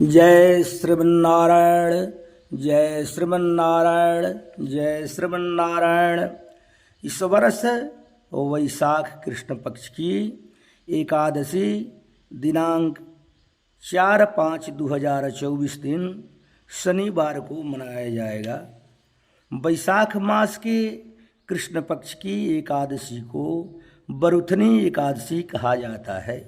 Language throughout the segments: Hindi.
जय श्रीमन्नारायण। जय श्रीमन्नारायण। जय श्रीमन्नारायण। इस वर्ष वैशाख कृष्ण पक्ष की एकादशी दिनांक 4/5/2024 दिन शनिवार को मनाया जाएगा। वैशाख मास के कृष्ण पक्ष की एकादशी को बरुथनी एकादशी कहा जाता है।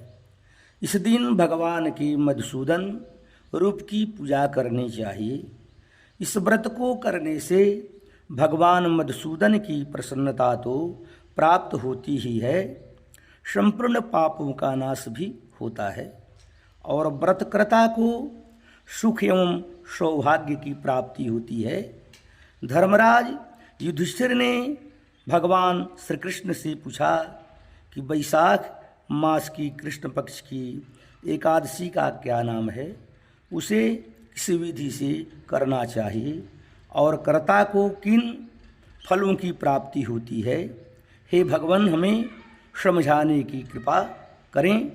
इस दिन भगवान की मधुसूदन रूप की पूजा करनी चाहिए। इस व्रत को करने से भगवान मधुसूदन की प्रसन्नता तो प्राप्त होती ही है, संपूर्ण पापों का नाश भी होता है और व्रतकर्ता को सुख एवं सौभाग्य की प्राप्ति होती है। धर्मराज युधिष्ठिर ने भगवान श्री कृष्ण से पूछा कि वैशाख मास की कृष्ण पक्ष की एकादशी का क्या नाम है, उसे किस विधि से करना चाहिए और कर्ता को किन फलों की प्राप्ति होती है। हे भगवान, हमें समझाने की कृपा करें।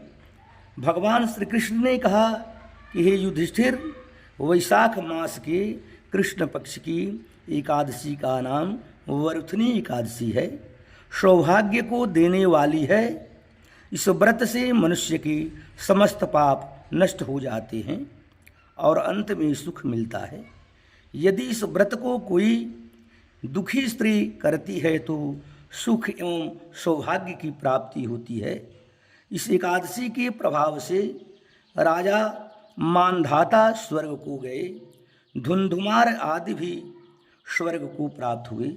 भगवान श्री कृष्ण ने कहा कि हे युधिष्ठिर, वैशाख मास के कृष्ण पक्ष की एकादशी का नाम वरुथनी एकादशी है। सौभाग्य को देने वाली है। इस व्रत से मनुष्य के समस्त पाप नष्ट हो जाते हैं और अंत में सुख मिलता है। यदि इस व्रत को कोई दुखी स्त्री करती है तो सुख एवं सौभाग्य की प्राप्ति होती है। इस एकादशी के प्रभाव से राजा मानधाता स्वर्ग को गए, धुंधुमार आदि भी स्वर्ग को प्राप्त हुए।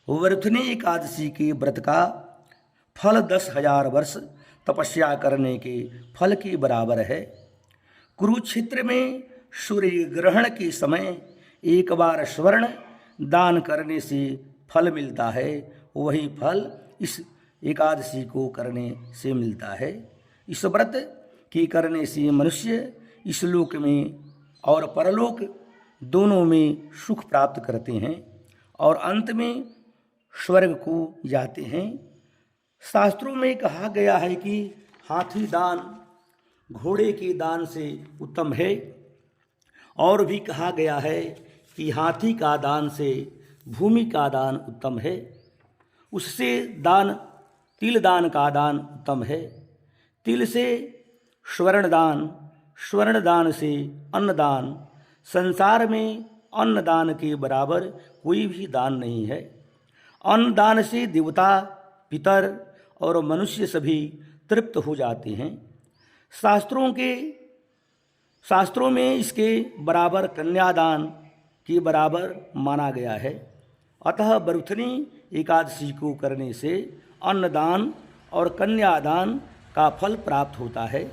वरुथनी एकादशी के व्रत का फल 10,000 वर्ष तपस्या करने के फल के बराबर है। कुरुक्षेत्र में सूर्य ग्रहण के समय एक बार स्वर्ण दान करने से फल मिलता है, वही फल इस एकादशी को करने से मिलता है। इस व्रत के करने से मनुष्य इस लोक में और परलोक दोनों में सुख प्राप्त करते हैं और अंत में स्वर्ग को जाते हैं। शास्त्रों में कहा गया है कि हाथी दान घोड़े के दान से उत्तम है, और भी कहा गया है कि हाथी का दान से भूमि का दान उत्तम है, उससे दान तिल दान का दान उत्तम है, तिल से स्वर्ण दान, स्वर्ण दान से अन्न दान। संसार में अन्न दान के बराबर कोई भी दान नहीं है। अन्न दान से देवता, पितर और मनुष्य सभी तृप्त हो जाते हैं। शास्त्रों में इसके बराबर कन्यादान के बराबर माना गया है। अतः बरुथनी एकादशी को करने से अन्नदान और कन्यादान का फल प्राप्त होता है।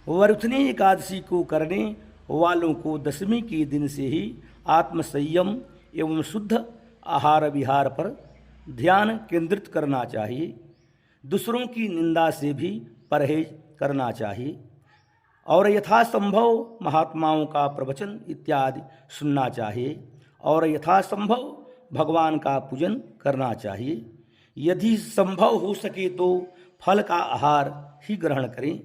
वरुथनी एकादशी को करने वालों को दशमी के दिन से ही आत्मसंयम एवं शुद्ध आहार विहार पर ध्यान केंद्रित करना चाहिए। दूसरों की निंदा से भी परहेज करना चाहिए और यथासंभव महात्माओं का प्रवचन इत्यादि सुनना चाहिए और यथासंभव भगवान का पूजन करना चाहिए। यदि संभव हो सके तो फल का आहार ही ग्रहण करें,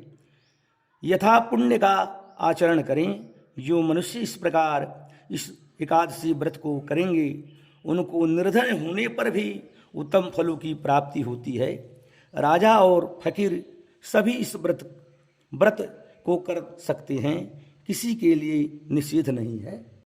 यथा पुण्य का आचरण करें। जो मनुष्य इस प्रकार इस एकादशी व्रत को करेंगे उनको निर्धन होने पर भी उत्तम फलों की प्राप्ति होती है। राजा और फकीर सभी इस व्रत को कर सकते हैं, किसी के लिए निषेध नहीं है।